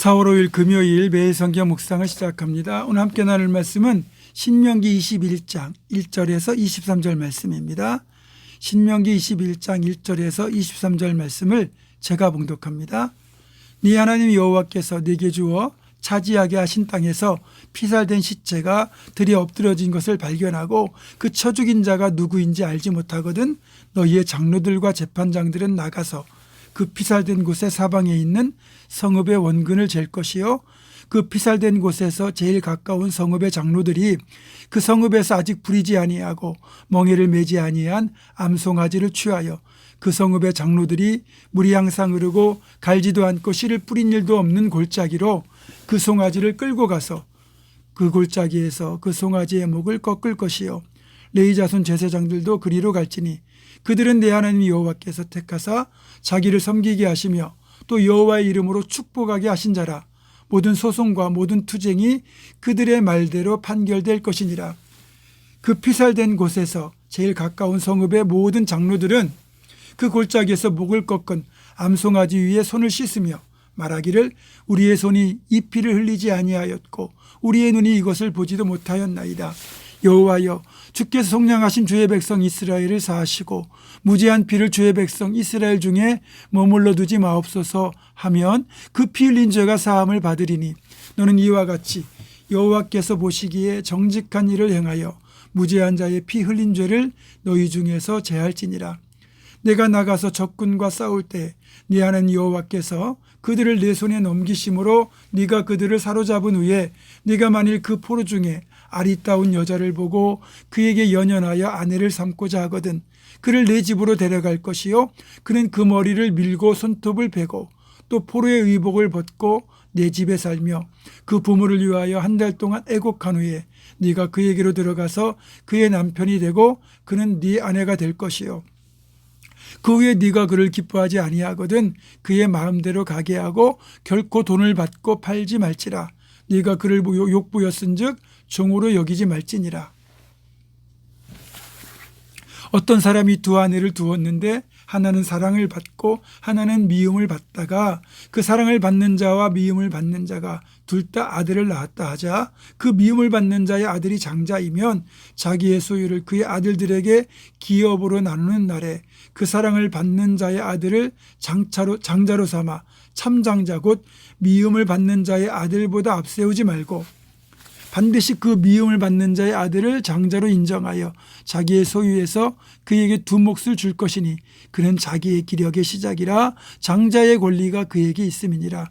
4월 5일 금요일 매일 성경 묵상을 시작합니다. 오늘 함께 나눌 말씀은 신명기 21장 1절에서 23절 말씀입니다. 신명기 21장 1절에서 23절 말씀을 제가 봉독합니다. 네 하나님 여호와께서 네게 주어 차지하게 하신 땅에서 피살된 시체가 들이 엎드러진 것을 발견하고 그 쳐 죽인 자가 누구인지 알지 못하거든 너희의 장로들과 재판장들은 나가서 그 피살된 곳의 사방에 있는 성읍의 원근을 잴 것이요 그 피살된 곳에서 제일 가까운 성읍의 장로들이 그 성읍에서 아직 부리지 아니하고 멍에를 매지 아니한 암송아지를 취하여 그 성읍의 장로들이 물이 항상 흐르고 갈지도 않고 씨를 뿌린 일도 없는 골짜기로 그 송아지를 끌고 가서 그 골짜기에서 그 송아지의 목을 꺾을 것이요 레위 자손 제사장들도 그리로 갈지니 그들은 내 하나님 여호와께서 택하사 자기를 섬기게 하시며 또 여호와의 이름으로 축복하게 하신 자라. 모든 소송과 모든 투쟁이 그들의 말대로 판결될 것이니라. 그 피살된 곳에서 제일 가까운 성읍의 모든 장로들은 그 골짜기에서 목을 꺾은 암송아지 위에 손을 씻으며 말하기를 우리의 손이 이 피를 흘리지 아니하였고 우리의 눈이 이것을 보지도 못하였나이다. 여호와여 주께서 속량하신 주의 백성 이스라엘을 사하시고 무죄한 피를 주의 백성 이스라엘 중에 머물러 두지 마옵소서 하면 그 피 흘린 죄가 사함을 받으리니 너는 이와 같이 여호와께서 보시기에 정직한 일을 행하여 무죄한 자의 피 흘린 죄를 너희 중에서 제할지니라. 내가 나가서 적군과 싸울 때 네 하나님 여호와께서 그들을 내 손에 넘기심으로 네가 그들을 사로잡은 후에 네가 만일 그 포로 중에 아리따운 여자를 보고 그에게 연연하여 아내를 삼고자 하거든 그를 내 집으로 데려갈 것이요 그는 그 머리를 밀고 손톱을 베고 또 포로의 의복을 벗고 내 집에 살며 그 부모를 위하여 한 달 동안 애곡한 후에 네가 그에게로 들어가서 그의 남편이 되고 그는 네 아내가 될 것이요 그 후에 네가 그를 기뻐하지 아니하거든 그의 마음대로 가게 하고 결코 돈을 받고 팔지 말지라. 네가 그를 욕부였은즉 종으로 여기지 말지니라. 어떤 사람이 두 아내를 두었는데 하나는 사랑을 받고 하나는 미움을 받다가 그 사랑을 받는 자와 미움을 받는 자가 둘 다 아들을 낳았다 하자 그 미움을 받는 자의 아들이 장자이면 자기의 소유를 그의 아들들에게 기업으로 나누는 날에 그 사랑을 받는 자의 아들을 장자로 삼아 참장자 곧 미움을 받는 자의 아들보다 앞세우지 말고 반드시 그 미움을 받는 자의 아들을 장자로 인정하여 자기의 소유에서 그에게 두 몫을 줄 것이니 그는 자기의 기력의 시작이라 장자의 권리가 그에게 있음이니라.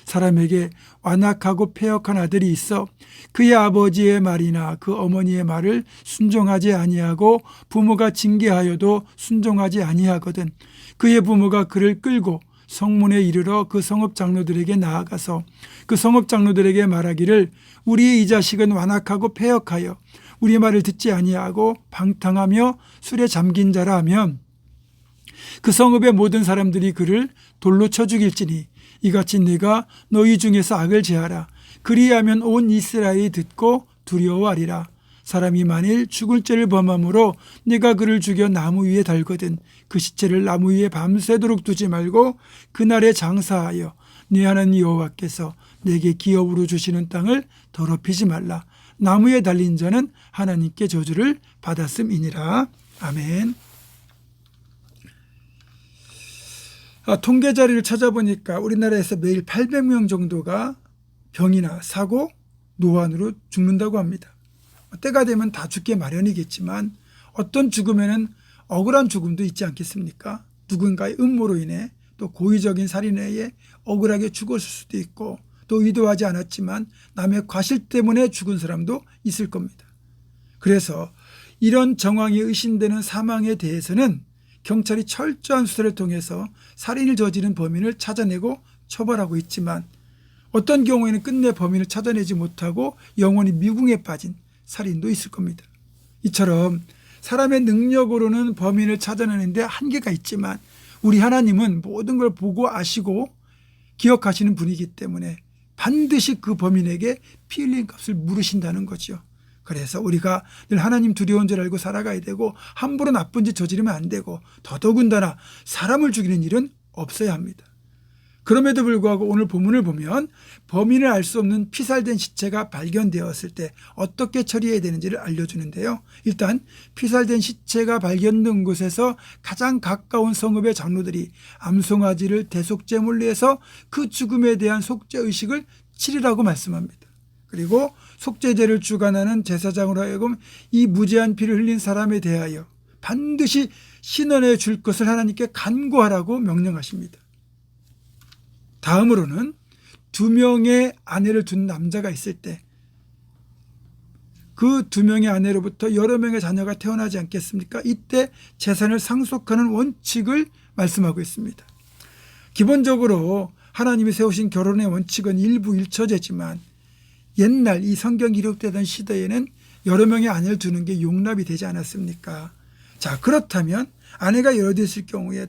사람에게 완악하고 패역한 아들이 있어 그의 아버지의 말이나 그 어머니의 말을 순종하지 아니하고 부모가 징계하여도 순종하지 아니하거든 그의 부모가 그를 끌고 성문에 이르러 그 성읍 장로들에게 나아가서 그 성읍 장로들에게 말하기를 우리의 이 자식은 완악하고 패역하여 우리 말을 듣지 아니하고 방탕하며 술에 잠긴 자라 하면 그 성읍의 모든 사람들이 그를 돌로 쳐 죽일지니 이같이 네가 너희 중에서 악을 제하라. 그리하면 온 이스라엘이 듣고 두려워하리라. 사람이 만일 죽을 죄를 범함으로 네가 그를 죽여 나무 위에 달거든 그 시체를 나무 위에 밤새도록 두지 말고 그날에 장사하여 네 하나님 여호와께서 내게 기업으로 주시는 땅을 더럽히지 말라. 나무에 달린 자는 하나님께 저주를 받았음이니라. 아멘. 통계 자료를 찾아보니까 우리나라에서 매일 800명 정도가 병이나 사고, 노안으로 죽는다고 합니다. 때가 되면 다 죽게 마련이겠지만 어떤 죽음에는 억울한 죽음도 있지 않겠습니까? 누군가의 음모로 인해 또 고의적인 살인에 의해 억울하게 죽었을 수도 있고 또 의도하지 않았지만 남의 과실 때문에 죽은 사람도 있을 겁니다. 그래서 이런 정황이 의심되는 사망에 대해서는 경찰이 철저한 수사를 통해서 살인을 저지른 범인을 찾아내고 처벌하고 있지만 어떤 경우에는 끝내 범인을 찾아내지 못하고 영원히 미궁에 빠진 살인도 있을 겁니다. 이처럼 사람의 능력으로는 범인을 찾아내는 데 한계가 있지만 우리 하나님은 모든 걸 보고 아시고 기억하시는 분이기 때문에 반드시 그 범인에게 피 흘린 값을 물으신다는 거죠. 그래서 우리가 늘 하나님 두려운 줄 알고 살아가야 되고 함부로 나쁜 짓 저지르면 안 되고 더더군다나 사람을 죽이는 일은 없어야 합니다. 그럼에도 불구하고 오늘 본문을 보면 범인을 알 수 없는 피살된 시체가 발견되었을 때 어떻게 처리해야 되는지를 알려주는데요. 일단 피살된 시체가 발견된 곳에서 가장 가까운 성읍의 장로들이 암송아지를 대속제물로 해서 그 죽음에 대한 속죄의식을 치르라고 말씀합니다. 그리고 속죄제를 주관하는 제사장으로 하여금 이 무죄한 피를 흘린 사람에 대하여 반드시 신원해 줄 것을 하나님께 간구하라고 명령하십니다. 다음으로는 2명의 아내를 둔 남자가 있을 때 그 2명의 아내로부터 여러 명의 자녀가 태어나지 않겠습니까? 이때 재산을 상속하는 원칙을 말씀하고 있습니다. 기본적으로 하나님이 세우신 결혼의 원칙은 일부 일처제지만 옛날 이 성경 기록되던 시대에는 여러 명의 아내를 두는 게 용납이 되지 않았습니까? 자, 그렇다면 아내가 여러 대 있을 경우에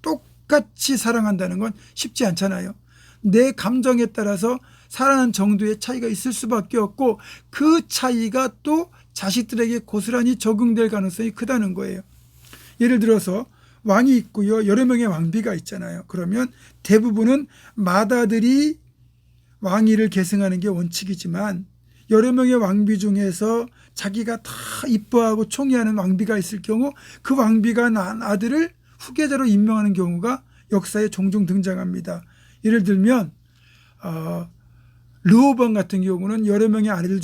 똑같이 사랑한다는 건 쉽지 않잖아요. 내 감정에 따라서 사랑하는 정도의 차이가 있을 수밖에 없고 그 차이가 또 자식들에게 고스란히 적용될 가능성이 크다는 거예요. 예를 들어서 왕이 있고요. 여러 명의 왕비가 있잖아요. 그러면 대부분은 맏아들이 왕위를 계승하는 게 원칙이지만 여러 명의 왕비 중에서 자기가 다 이뻐하고 총애하는 왕비가 있을 경우 그 왕비가 낳은 아들을 후계자로 임명하는 경우가 역사에 종종 등장합니다. 예를 들면 르호보암 같은 경우는 여러 명의 아내들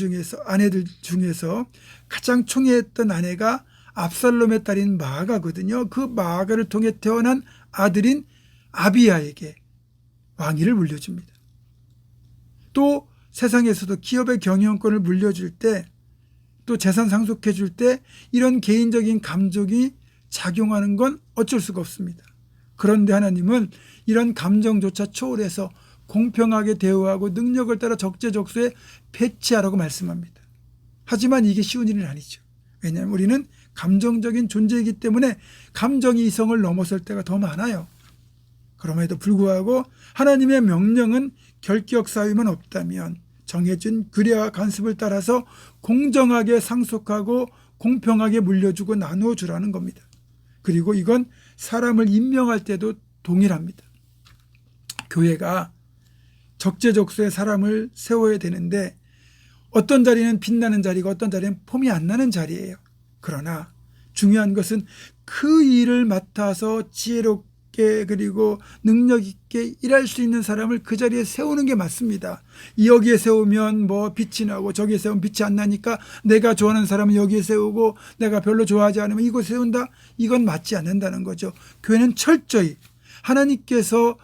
중에서 가장 총애했던 아내가 압살롬의 딸인 마아가거든요. 그 마아가를 통해 태어난 아들인 아비야에게 왕위를 물려줍니다. 또 세상에서도 기업의 경영권을 물려줄 때 또 재산 상속해 줄 때 이런 개인적인 감정이 작용하는 건 어쩔 수가 없습니다. 그런데 하나님은 이런 감정조차 초월해서 공평하게 대우하고 능력을 따라 적재적소에 배치하라고 말씀합니다. 하지만 이게 쉬운 일은 아니죠. 왜냐하면 우리는 감정적인 존재이기 때문에 감정이 이성을 넘어설 때가 더 많아요. 그럼에도 불구하고 하나님의 명령은 결격 사유만 없다면 정해진 규례와 관습을 따라서 공정하게 상속하고 공평하게 물려주고 나누어 주라는 겁니다. 그리고 이건 사람을 임명할 때도 동일합니다. 교회가 적재적소에 사람을 세워야 되는데 어떤 자리는 빛나는 자리고 어떤 자리는 폼이 안 나는 자리예요. 그러나 중요한 것은 그 일을 맡아서 지혜롭게 그리고 능력 있게 일할 수 있는 사람을 그 자리에 세우는 게 맞습니다. 여기에 세우면 뭐 빛이 나고 저기에 세우면 빛이 안 나니까 내가 좋아하는 사람은 여기에 세우고 내가 별로 좋아하지 않으면 이곳에 세운다. 이건 맞지 않는다는 거죠. 교회는 철저히 하나님께서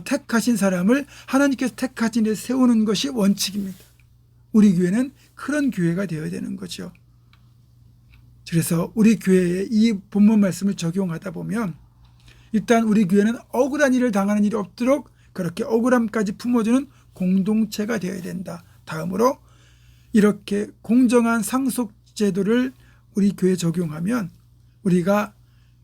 택하신 사람을 하나님께서 택하신 데 세우는 것이 원칙입니다. 우리 교회는 그런 교회가 되어야 되는 거죠. 그래서 우리 교회에 이 본문 말씀을 적용하다 보면 일단 우리 교회는 억울한 일을 당하는 일이 없도록 그렇게 억울함까지 품어주는 공동체가 되어야 된다. 다음으로 이렇게 공정한 상속 제도를 우리 교회에 적용하면 우리가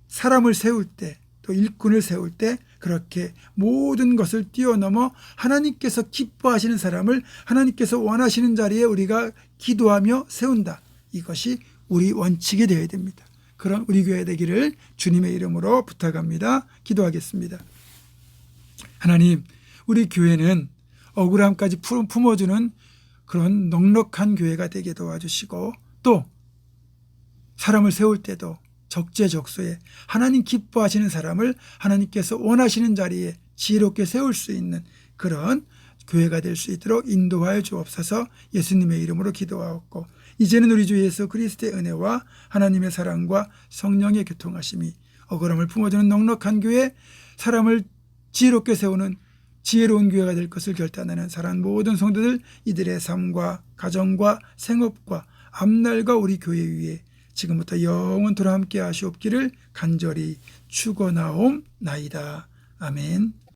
사람을 세울 때 또 일꾼을 세울 때 그렇게 모든 것을 뛰어넘어 하나님께서 기뻐하시는 사람을 하나님께서 원하시는 자리에 우리가 기도하며 세운다. 이것이 우리 원칙이 되어야 됩니다. 그런 우리 교회 되기를 주님의 이름으로 부탁합니다. 기도하겠습니다. 하나님, 우리 교회는 억울함까지 품어주는 그런 넉넉한 교회가 되게 도와주시고 또 사람을 세울 때도 적재적소에 하나님 기뻐하시는 사람을 하나님께서 원하시는 자리에 지혜롭게 세울 수 있는 그런 교회가 될 수 있도록 인도하여 주옵소서. 예수님의 이름으로 기도하옵고 이제는 우리 주 예수 그리스도의 은혜와 하나님의 사랑과 성령의 교통하심이 억울함을 품어주는 넉넉한 교회, 사람을 지혜롭게 세우는 지혜로운 교회가 될 것을 결단하는 사랑하는 모든 성도들 이들의 삶과 가정과 생업과 앞날과 우리 교회 위에 지금부터 영원토록 함께 하시옵기를 간절히 축원하옵나이다. 아멘.